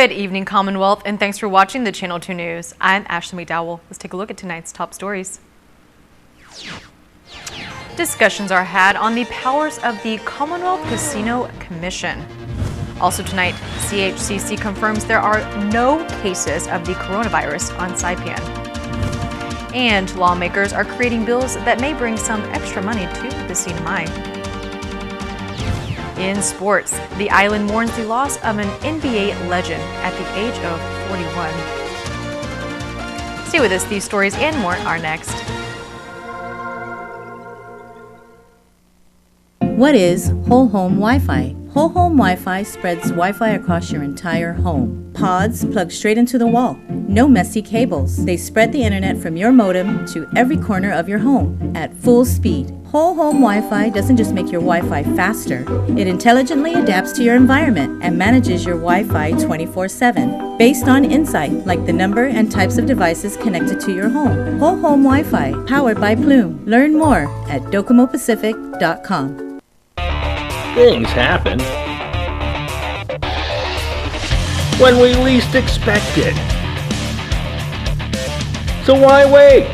Good evening, Commonwealth, and thanks for watching the Channel 2 News. I'm Ashley McDowell. Let's take a look at tonight's top stories. Discussions are had on the powers of the Commonwealth Casino Commission. Also tonight, CHCC confirms there are no cases of the coronavirus on SAIPAN. And lawmakers are creating bills that may bring some extra money to the CNMI. In sports, the island mourns the loss of an NBA legend at the age of 41. Stay with us, these stories and more are next. What is whole home Wi-Fi? Whole home Wi-Fi spreads Wi-Fi across your entire home. Pods plug straight into the wall. No messy cables. They spread the internet from your modem to every corner of your home at full speed. Whole home Wi-Fi doesn't just make your Wi-Fi faster. It intelligently adapts to your environment and manages your Wi-Fi 24/7 based on insight like the number and types of devices connected to your home. Whole home Wi-Fi, powered by Plume. Learn more at DocomoPacific.com. Things happen when we least expect it. So why wait?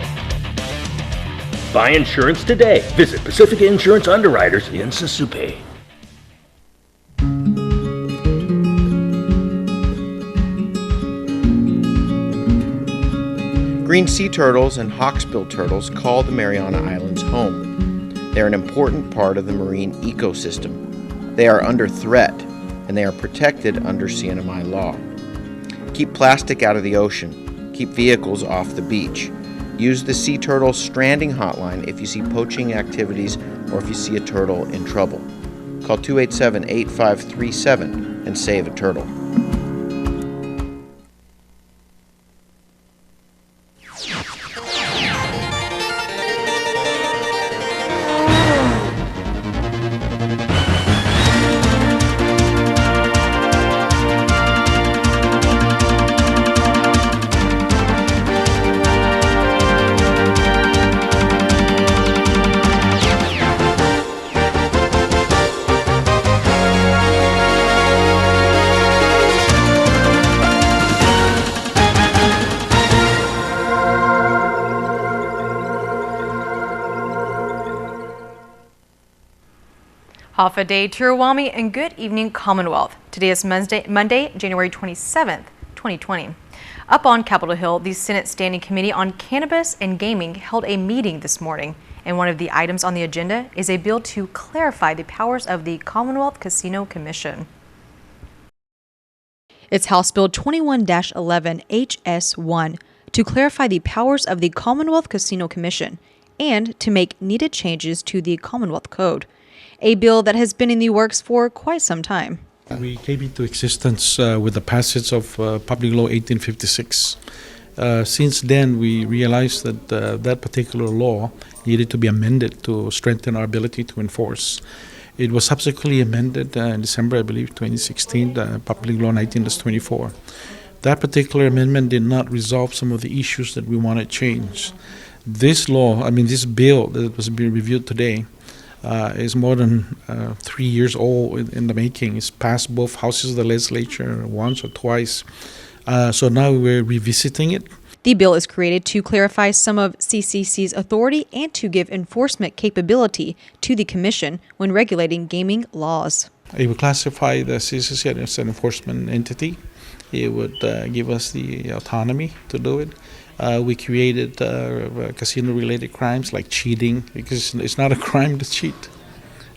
Buy insurance today. Visit Pacifica Insurance Underwriters in Sasupe. Green sea turtles and hawksbill turtles call the Mariana Islands home. They're an important part of the marine ecosystem. They are under threat, and they are protected under CNMI law. Keep plastic out of the ocean. Keep vehicles off the beach. Use the Sea Turtle Stranding Hotline if you see poaching activities or if you see a turtle in trouble. Call 287-8537 and save a turtle. Off a day to Ruwami and good evening, Commonwealth. Today is Monday, January 27th, 2020. Up on Capitol Hill, the Senate Standing Committee on Cannabis and Gaming held a meeting this morning, and one of the items on the agenda is a bill to clarify the powers of the Commonwealth Casino Commission. It's House Bill 21-11 HS1 to clarify the powers of the Commonwealth Casino Commission and to make needed changes to the Commonwealth Code. A bill that has been in the works for quite some time. We came into existence with the passage of Public Law 1856. Since then, we realized that that particular law needed to be amended to strengthen our ability to enforce. It was subsequently amended in December, I believe, 2016, Public Law 19-24. That particular amendment did not resolve some of the issues that we wanted changed. This law, this bill that was being reviewed today, is more than 3 years old in the making. It's passed both houses of the legislature once or twice. So now we're revisiting it. The bill is created to clarify some of CCC's authority and to give enforcement capability to the Commission when regulating gaming laws. It would classify the CCC as an enforcement entity. It would give us the autonomy to do it. We created casino-related crimes like cheating, because it's not a crime to cheat.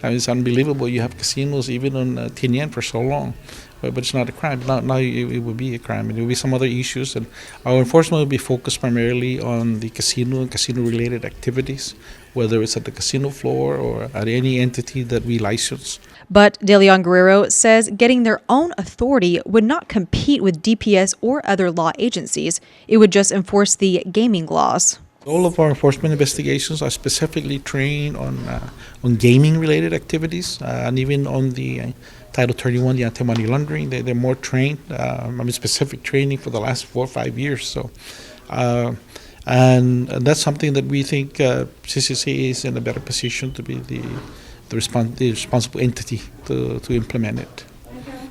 It's unbelievable. You have casinos even on Tinian for so long, but it's not a crime. Now it will be a crime. There will be some other issues, and our enforcement will be focused primarily on the casino and casino-related activities, whether it's at the casino floor or at any entity that we license. But De Leon Guerrero says getting their own authority would not compete with DPS or other law agencies. It would just enforce the gaming laws. All of our enforcement investigations are specifically trained on gaming-related activities, and even on the Title 31, the anti-money laundering. They're more trained, specific training for the last 4 or 5 years. So, and that's something that we think CCC is in a better position to be the responsible entity to implement it.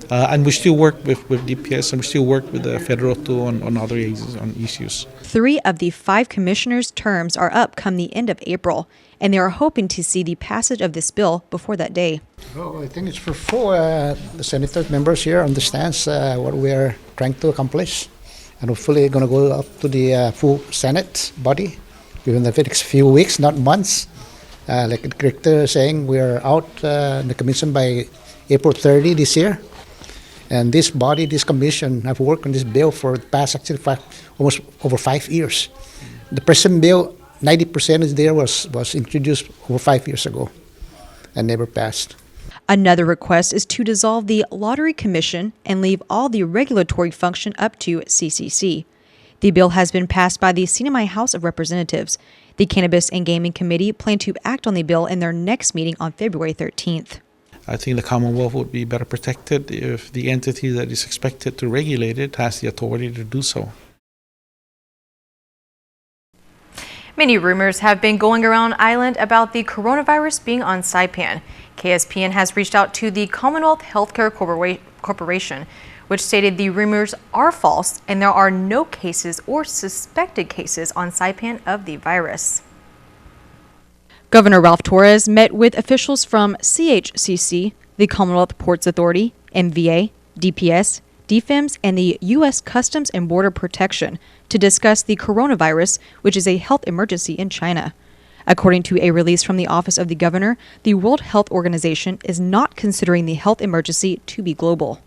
And we still work with DPS, and we still work with the federal too on other issues. 3 of the 5 commissioners' terms are up come the end of April, and they are hoping to see the passage of this bill before that day. Oh, I think it's for the Senate members here understands what we are trying to accomplish, and hopefully going to go up to the full Senate body within the next few weeks, not months. Like the director is saying, we are out in the commission by April 30 this year. And this body, this commission, have worked on this bill for the past actually almost over 5 years. The present bill, 90% is there was introduced over 5 years ago and never passed. Another request is to dissolve the Lottery Commission and leave all the regulatory function up to CCC. The bill has been passed by the CNMI House of Representatives. The Cannabis and Gaming Committee plan to act on the bill in their next meeting on February 13th. I think the Commonwealth would be better protected if the entity that is expected to regulate it has the authority to do so. Many rumors have been going around island about the coronavirus being on SAIPAN. KSPN has reached out to the Commonwealth Healthcare Corporation, which stated the rumors are false and there are no cases or suspected cases on SAIPAN of the virus. Governor Ralph Torres met with officials from CHCC, the Commonwealth Ports Authority, MVA, DPS, DFEMS, and the U.S. Customs and Border Protection to discuss the coronavirus, which is a health emergency in China. According to a release from the Office of the Governor, the World Health Organization is not considering the health emergency to be global.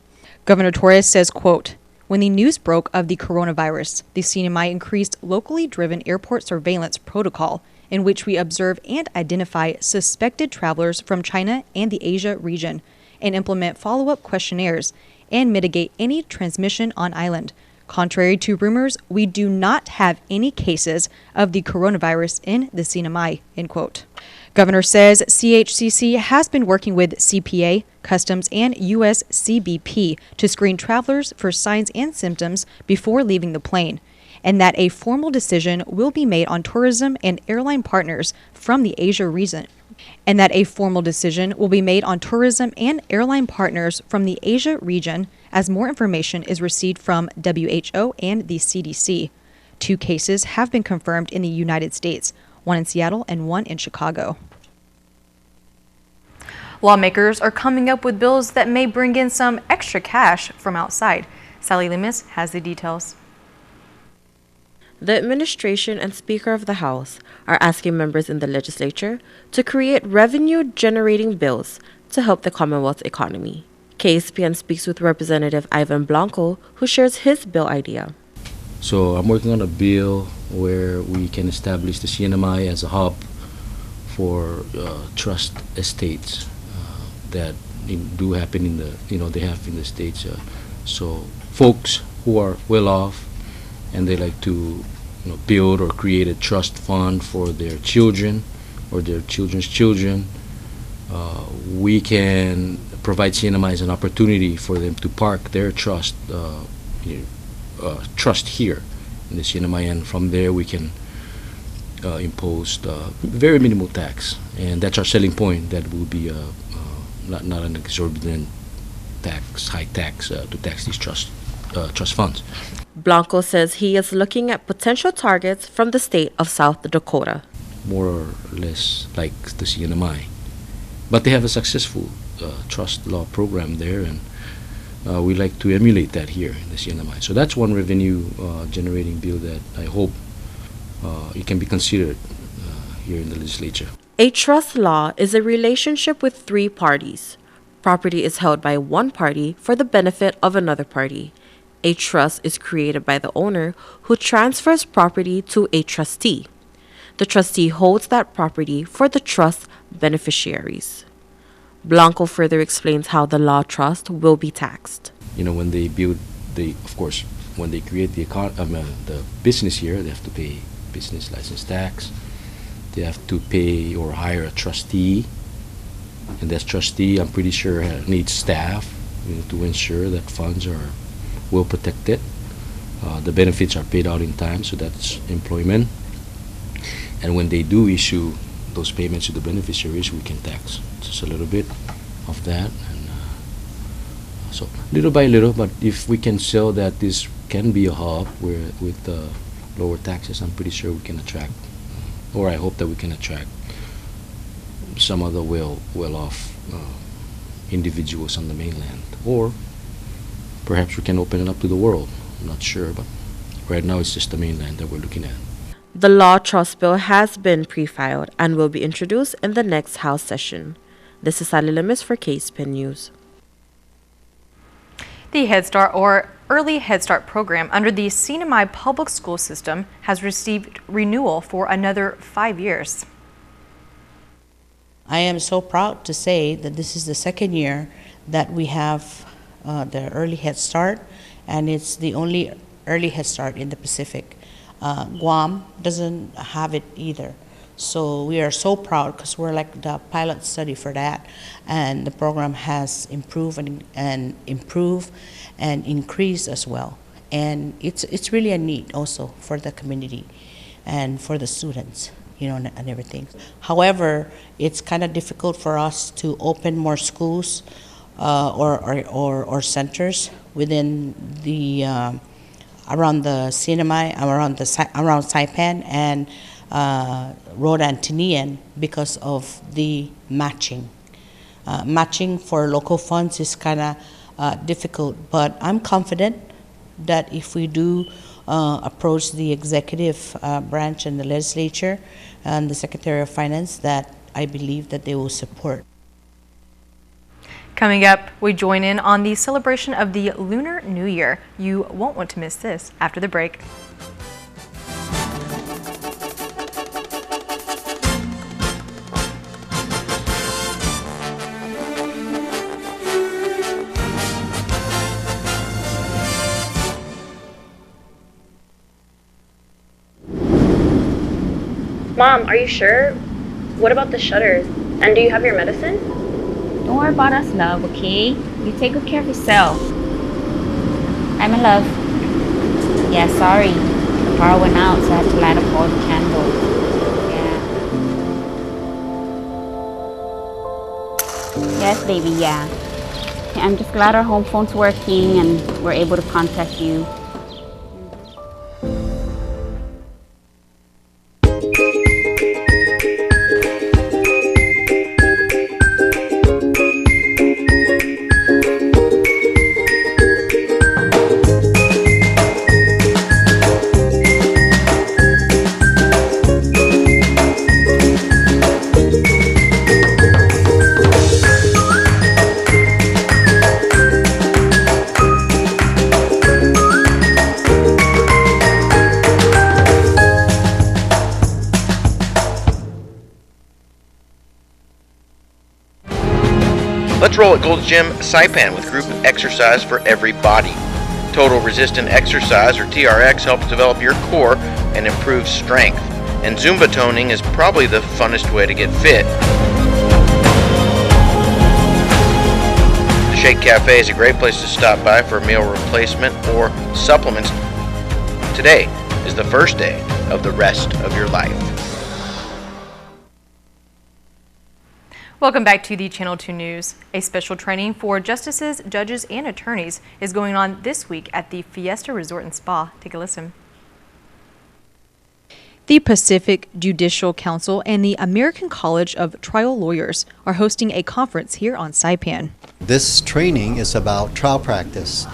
Governor Torres says, quote, "When the news broke of the coronavirus, the CNMI increased locally driven airport surveillance protocol in which we observe and identify suspected travelers from China and the Asia region and implement follow-up questionnaires and mitigate any transmission on island. Contrary to rumors, we do not have any cases of the coronavirus in the CNMI," end quote. Governor says CHCC has been working with CPA, Customs, and U.S. CBP to screen travelers for signs and symptoms before leaving the plane, and that a formal decision will be made on tourism and airline partners from the Asia region. As more information is received from WHO and the CDC. 2 cases have been confirmed in the United States, 1 in Seattle and 1 in Chicago. Lawmakers are coming up with bills that may bring in some extra cash from outside. Sally Limas has the details. The administration and Speaker of the House are asking members in the legislature to create revenue-generating bills to help the Commonwealth economy. KSPN speaks with Representative Ivan Blanco, who shares his bill idea. So I'm working on a bill where we can establish the CNMI as a hub for trust estates that do happen in the, they have in the States. So folks who are well off and they like to build or create a trust fund for their children or their children's children, we can provide CNMI as an opportunity for them to park their trust here in the CNMI, and from there we can impose very minimal tax, and that's our selling point. That will be not an exorbitant tax, high tax to tax these trust funds. Blanco says he is looking at potential targets from the state of South Dakota. More or less like the CNMI, but they have a successful trust law program there, and we like to emulate that here in the CNMI. So that's one revenue generating bill that I hope it can be considered here in the legislature. A trust law is a relationship with 3 parties. Property is held by one party for the benefit of another party. A trust is created by the owner who transfers property to a trustee. The trustee holds that property for the trust beneficiaries. Blanco further explains how the law trust will be taxed. When they build, when they create the business here, they have to pay business license tax. They have to pay or hire a trustee, and that trustee, I'm pretty sure, needs staff to ensure that funds are well protected. The benefits are paid out in time, so that's employment. And when they do issue those payments to the beneficiaries, we can tax just a little bit of that, and So little by little, but if we can show that this can be a hub where with lower taxes, I'm pretty sure we can attract, or I hope that we can attract some other well-off individuals on the mainland, or perhaps we can open it up to the world. I'm not sure, but right now it's just the mainland that we're looking at. The Law Trust Bill has been pre-filed and will be introduced in the next House session. This is Sally Lemus for KSPN News. The Head Start or Early Head Start program under the CNMI public school system has received renewal for another 5 years. I am so proud to say that this is the second year that we have the Early Head Start, and it's the only Early Head Start in the Pacific. Guam doesn't have it either. So we are so proud because we're like the pilot study for that, and the program has improved and improved and increased as well. And it's really a need also for the community and for the students, you know, and everything. However, it's kind of difficult for us to open more schools or centers within the around the CNMI, around SAIPAN and Rhode and Tinian because of the matching. Matching for local funds is kind of difficult, but I'm confident that if we do approach the executive branch and the legislature and the Secretary of Finance, that I believe that they will support. Coming up, we join in on the celebration of the Lunar New Year. You won't want to miss this after the break. Mom, are you sure? What about the shutters? And do you have your medicine? Don't worry about us, love, okay? You take good care of yourself. I'm in love. Yeah, sorry. The power went out, so I had to light up all the candles. Yeah. Yes, baby, yeah. Okay, I'm just glad our home phone's working and we're able to contact you. Let's roll at Gold's Gym Saipan with group exercise for every body. Total Resistant Exercise, or TRX, helps develop your core and improve strength. And Zumba toning is probably the funnest way to get fit. The Shake Cafe is a great place to stop by for a meal replacement or supplements. Today is the first day of the rest of your life. Welcome back to the Channel 2 News. A special training for justices, judges, and attorneys is going on this week at the Fiesta Resort and Spa. Take a listen. The Pacific Judicial Council and the American College of Trial Lawyers are hosting a conference here on Saipan. This training is about trial practice.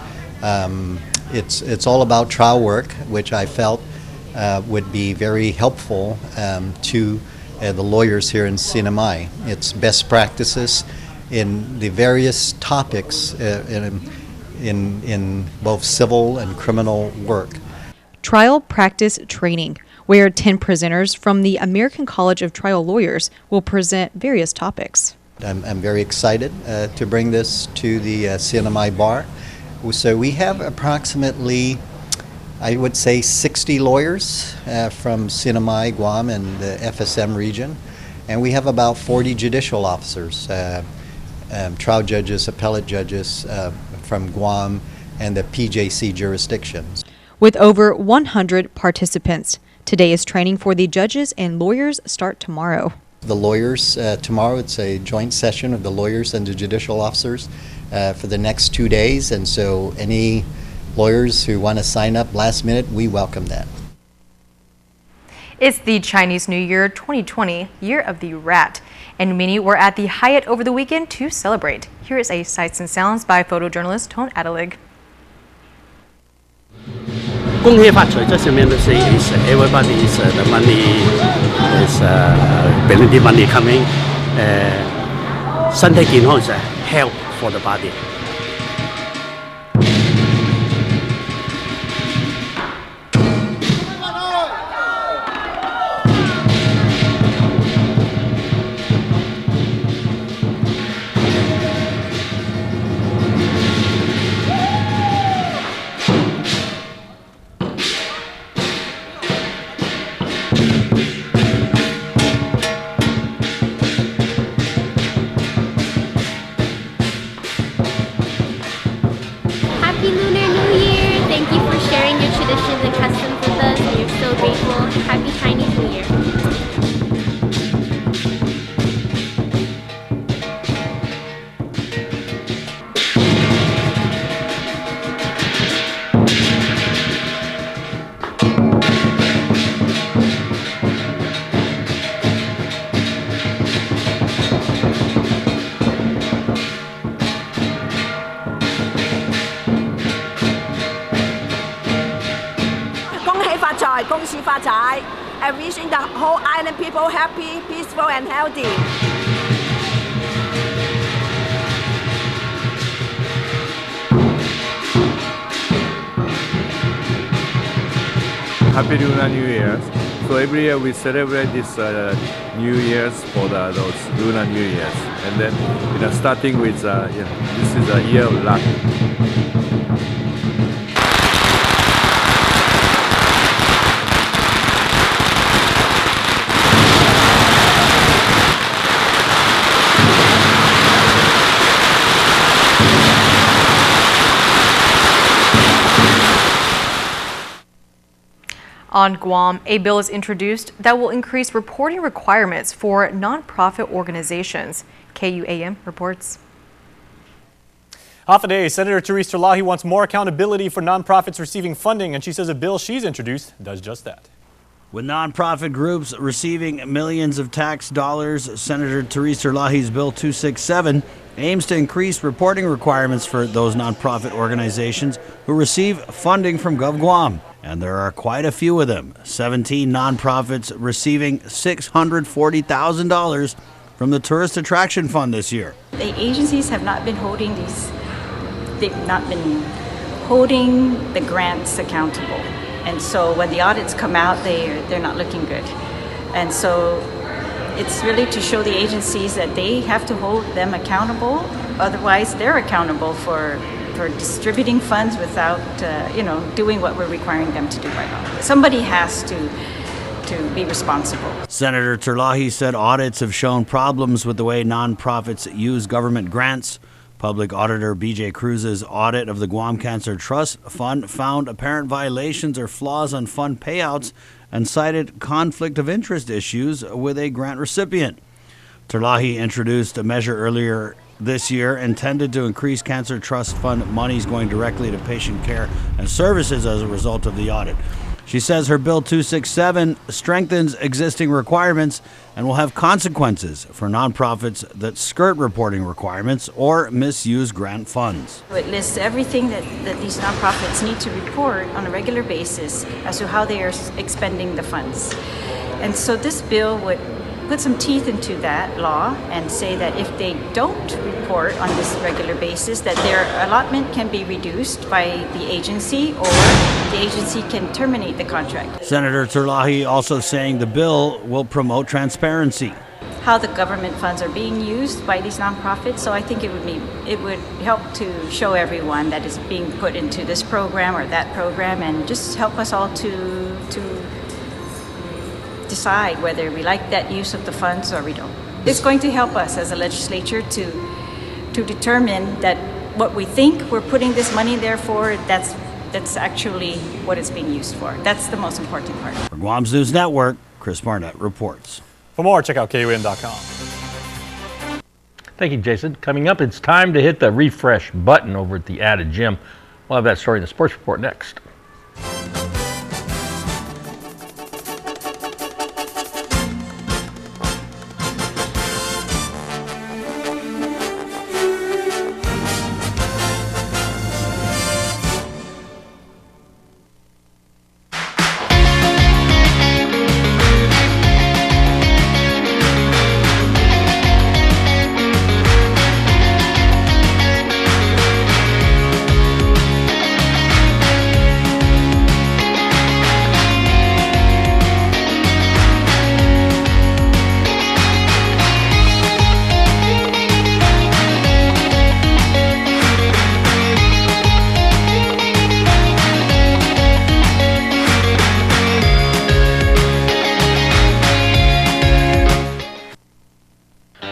It's all about trial work, which I felt would be very helpful to the lawyers here in CNMI. It's best practices in the various topics in both civil and criminal work. Trial practice training, where 10 presenters from the American College of Trial Lawyers will present various topics. I'm very excited to bring this to the CNMI bar. So we have approximately, I would say, 60 lawyers from CNMI, Guam, and the FSM region. And we have about 40 judicial officers, trial judges, appellate judges from Guam and the PJC jurisdictions. With over 100 participants, today's training for the judges and lawyers start tomorrow. The lawyers, tomorrow it's a joint session of the lawyers and the judicial officers. for the next 2 days, and so any lawyers who want to sign up last minute, we welcome that. It's the Chinese New Year 2020, Year of the Rat, and many were at the Hyatt over the weekend to celebrate. Here is a Sights and Sounds by photojournalist Tone Adelig. 恭喜發財，這上面都 say is everybody is the money is plenty money coming. 身體健康is health for the body. Happy Lunar New Year! Thank you for sharing your traditions and customs with us. We are so grateful. Happy Chinese New Year! And wishing the whole island people happy, peaceful, and healthy. Happy Lunar New Year. So every year we celebrate this New Year's for those Lunar New Years. And then starting with, this is a year of luck. On Guam, a bill is introduced that will increase reporting requirements for nonprofit organizations. KUAM reports. Half a day, Senator Therese Terlahi wants more accountability for nonprofits receiving funding, and she says a bill she's introduced does just that. With nonprofit groups receiving millions of tax dollars, Senator Therese Terlahi's Bill 267 aims to increase reporting requirements for those nonprofit organizations who receive funding from GovGuam. And there are quite a few of them. 17 nonprofits receiving $640,000 from the Tourist Attraction Fund this year. The agencies have not been holding the grants accountable. And so when the audits come out, they're not looking good. And so it's really to show the agencies that they have to hold them accountable. Otherwise, they're accountable for distributing funds without, doing what we're requiring them to do right now. Somebody has to be responsible. Senator Terlahi said audits have shown problems with the way nonprofits use government grants. Public Auditor B.J. Cruz's audit of the Guam Cancer Trust Fund found apparent violations or flaws on fund payouts and cited conflict of interest issues with a grant recipient. Terlahi introduced a measure earlier this year intended to increase Cancer Trust Fund monies going directly to patient care and services as a result of the audit. She says her Bill 267 strengthens existing requirements and will have consequences for nonprofits that skirt reporting requirements or misuse grant funds. It lists everything that these nonprofits need to report on a regular basis as to how they are expending the funds. And so this bill would put some teeth into that law and say that if they don't report on this regular basis, that their allotment can be reduced by the agency or the agency can terminate the contract. Senator Terlahi also saying the bill will promote transparency. How the government funds are being used by these nonprofits, so I think it would help to show everyone that is being put into this program or that program, and just help us all to decide whether we like that use of the funds or we don't. It's going to help us as a legislature to determine that what we think we're putting this money there for, that's actually what it's being used for. That's the most important part. For Guam's News Network, Chris Barnett reports. For more, check out KUN.com. Thank you, Jason. Coming up, it's time to hit the refresh button over at the Added Gym. We'll have that story in the Sports Report next.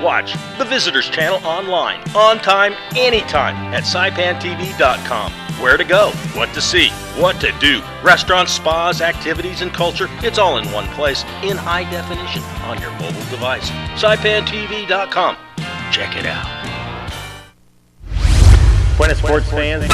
Watch the Visitors Channel online, on time, anytime at SaipanTVcom. Where to go, what to see, what to do, restaurants, spas, activities, and culture, it's all in one place, in high definition, on your mobile device. SaipanTVcom. Check it out. Buenas sports fans.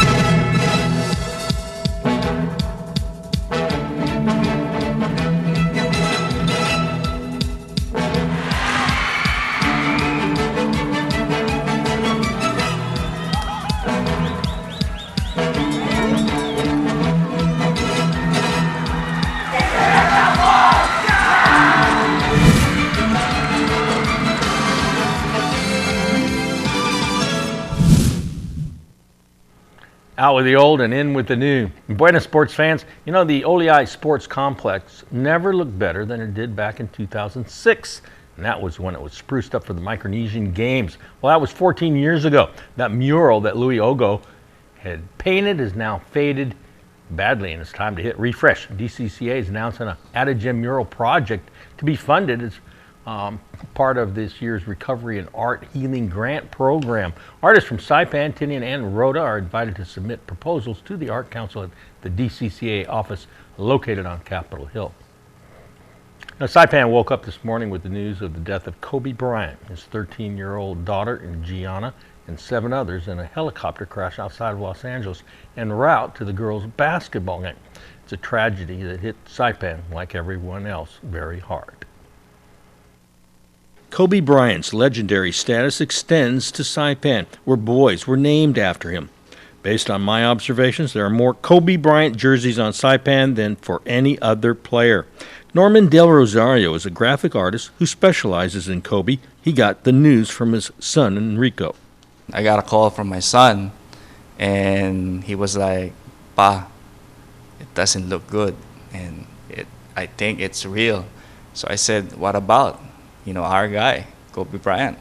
Out with the old and in with the new. Buenas sports fans, you know the Oleai Sports Complex never looked better than it did back in 2006. And that was when it was spruced up for the Micronesian Games. Well, that was 14 years ago. That mural that Louis Ogo had painted is now faded badly, and it's time to hit refresh. DCCA is announcing an Added Gym mural project to be funded as part of this year's Recovery and Art Healing Grant Program. Artists from Saipan, Tinian, and Rhoda are invited to submit proposals to the Art Council at the DCCA office located on Capitol Hill. Now, Saipan woke up this morning with the news of the death of Kobe Bryant, his 13-year-old daughter, Gianna, and 7 others in a helicopter crash outside of Los Angeles en route to the girls' basketball game. It's a tragedy that hit Saipan, like everyone else, very hard. Kobe Bryant's legendary status extends to Saipan, where boys were named after him. Based on my observations, there are more Kobe Bryant jerseys on Saipan than for any other player. Norman Del Rosario is a graphic artist who specializes in Kobe. He got the news from his son, Enrico. I got a call from my son, and he was like, "Pa, it doesn't look good, and I think it's real." So I said, "What about, our guy, Kobe Bryant?"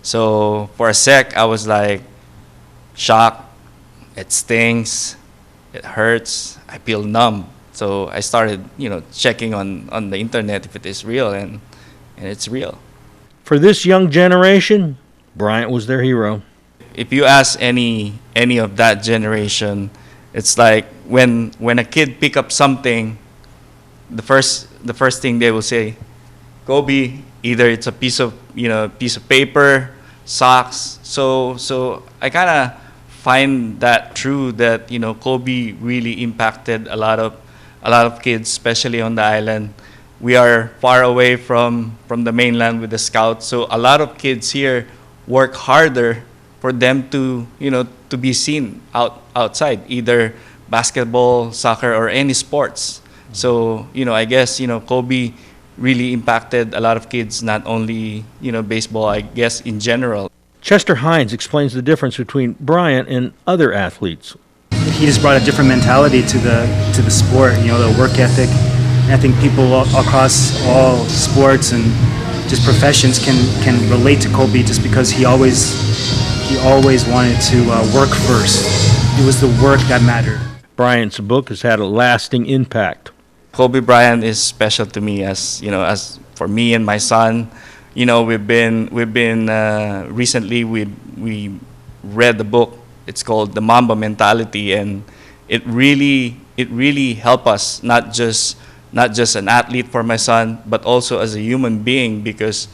So for a sec, I was like shocked. It stings, it hurts, I feel numb. So I started, checking on the internet if it is real, and it's real. For this young generation, Bryant was their hero. If you ask any of that generation, it's like when a kid pick up something, the first thing they will say, Kobe. Either it's a piece of paper, socks. So I kind of find that true that Kobe really impacted a lot of kids, especially on the island. We are far away from the mainland with the Scouts, so a lot of kids here work harder for them to be seen outside, either basketball, soccer, or any sports. So I guess Kobe really impacted a lot of kids, not only baseball, I guess in general. Chester Hines explains the difference between Bryant and other athletes. He just brought a different mentality to the sport, the work ethic. And I think people across all sports and just professions can relate to Kobe just because he always wanted to work first. It was the work that mattered. Bryant's book has had a lasting impact. Kobe Bryant is special to me as for me and my son. We've been recently we read the book. It's called The Mamba Mentality, and it really helped us, not just an athlete for my son, but also as a human being, because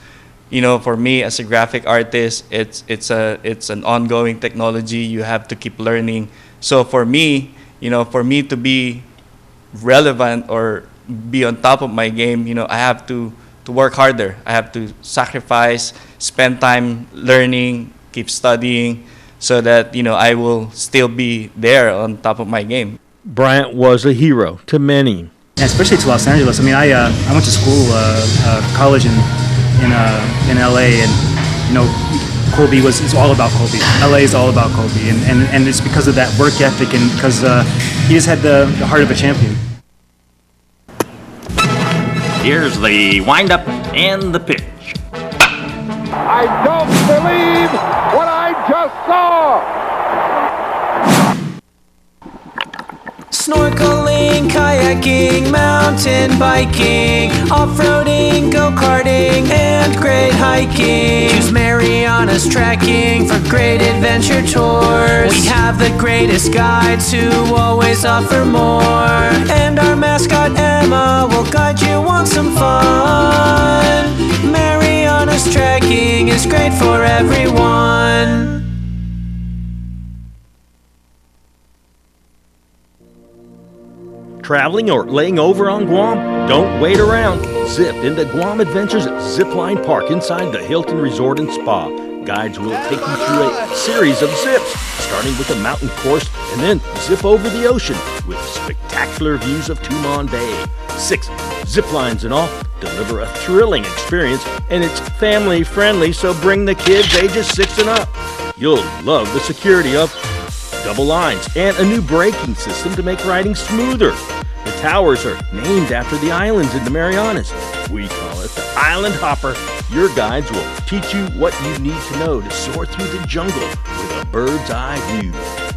for me as a graphic artist, it's an ongoing technology. You have to keep learning. So for me, to be relevant or be on top of my game, I have to work harder. I have to sacrifice, spend time learning, keep studying, so that I will still be there on top of my game. Bryant was a hero to many. Especially to Los Angeles. I mean, I went to school, college in LA, and Kobe is all about Kobe. LA is all about Kobe, and it's because of that work ethic, and because he just had the heart of a champion. Here's the windup and the pitch. I don't believe what I just saw. Snorkeling, kayaking, mountain biking, off-roading, go-karting, and great hiking. Choose Marianas Tracking for great adventure tours. We have the greatest guides who always offer more. And our mascot Emma will guide you on some fun. Marianas Tracking is great for everyone. Traveling or laying over on Guam? Don't wait around. Zip into Guam Adventures Zipline Park inside the Hilton Resort and Spa. Guides will take you through a series of zips, starting with a mountain course and then zip over the ocean with spectacular views of Tumon Bay. 6 zip lines in all deliver a thrilling experience, and it's family friendly, so bring the kids ages 6 and up. You'll love the security of double lines and a new braking system to make riding smoother. The towers are named after the islands in the Marianas. We call it the Island Hopper. Your guides will teach you what you need to know to soar through the jungle with a bird's eye view.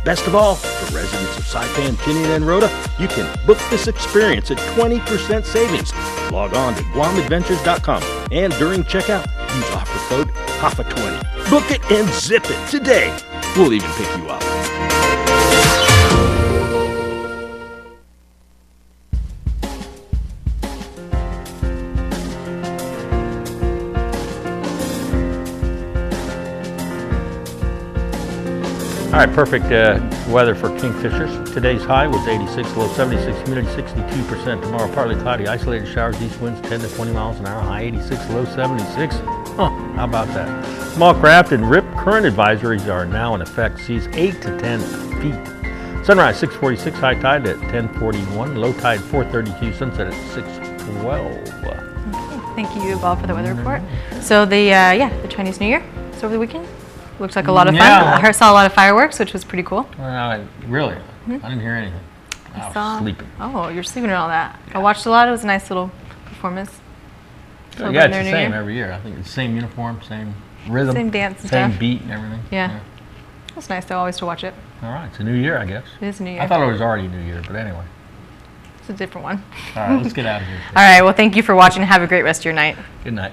Best of all, for residents of Saipan, Tinian, and Rota, you can book this experience at 20% savings. Log on to GuamAdventures.com and during checkout, use offer code HAFA20. Book it and zip it today. We'll even pick you up. All right, perfect weather for kingfishers. Today's high was 86, low 76, humidity 62%. Tomorrow, partly cloudy, isolated showers, east winds 10 to 20 miles an hour, high 86, low 76. Huh, how about that? Small craft and rip current advisories are now in effect. Seas 8 to 10 feet. Sunrise 6:46, high tide at 10:41, low tide 4:32, sunset at 6:12. Okay, thank you, Bob, for the weather report. So the Chinese New Year is over the weekend. Looks like a lot of fun. Yeah. I saw a lot of fireworks, which was pretty cool. Really? I didn't hear anything. I was sleeping. Oh, you're sleeping and all that. I watched a lot. It was a nice little performance. Yeah, it's the same every year. I think it's the same uniform, same rhythm, same dance and same stuff. beat and everything. Yeah. It's nice though, always to watch it. All right, it's a new year, I guess. It is a new year. I thought it was already New Year, but anyway. It's a different one. All right, let's get out of here. All right, well, thank you for watching. Have a great rest of your night. Good night.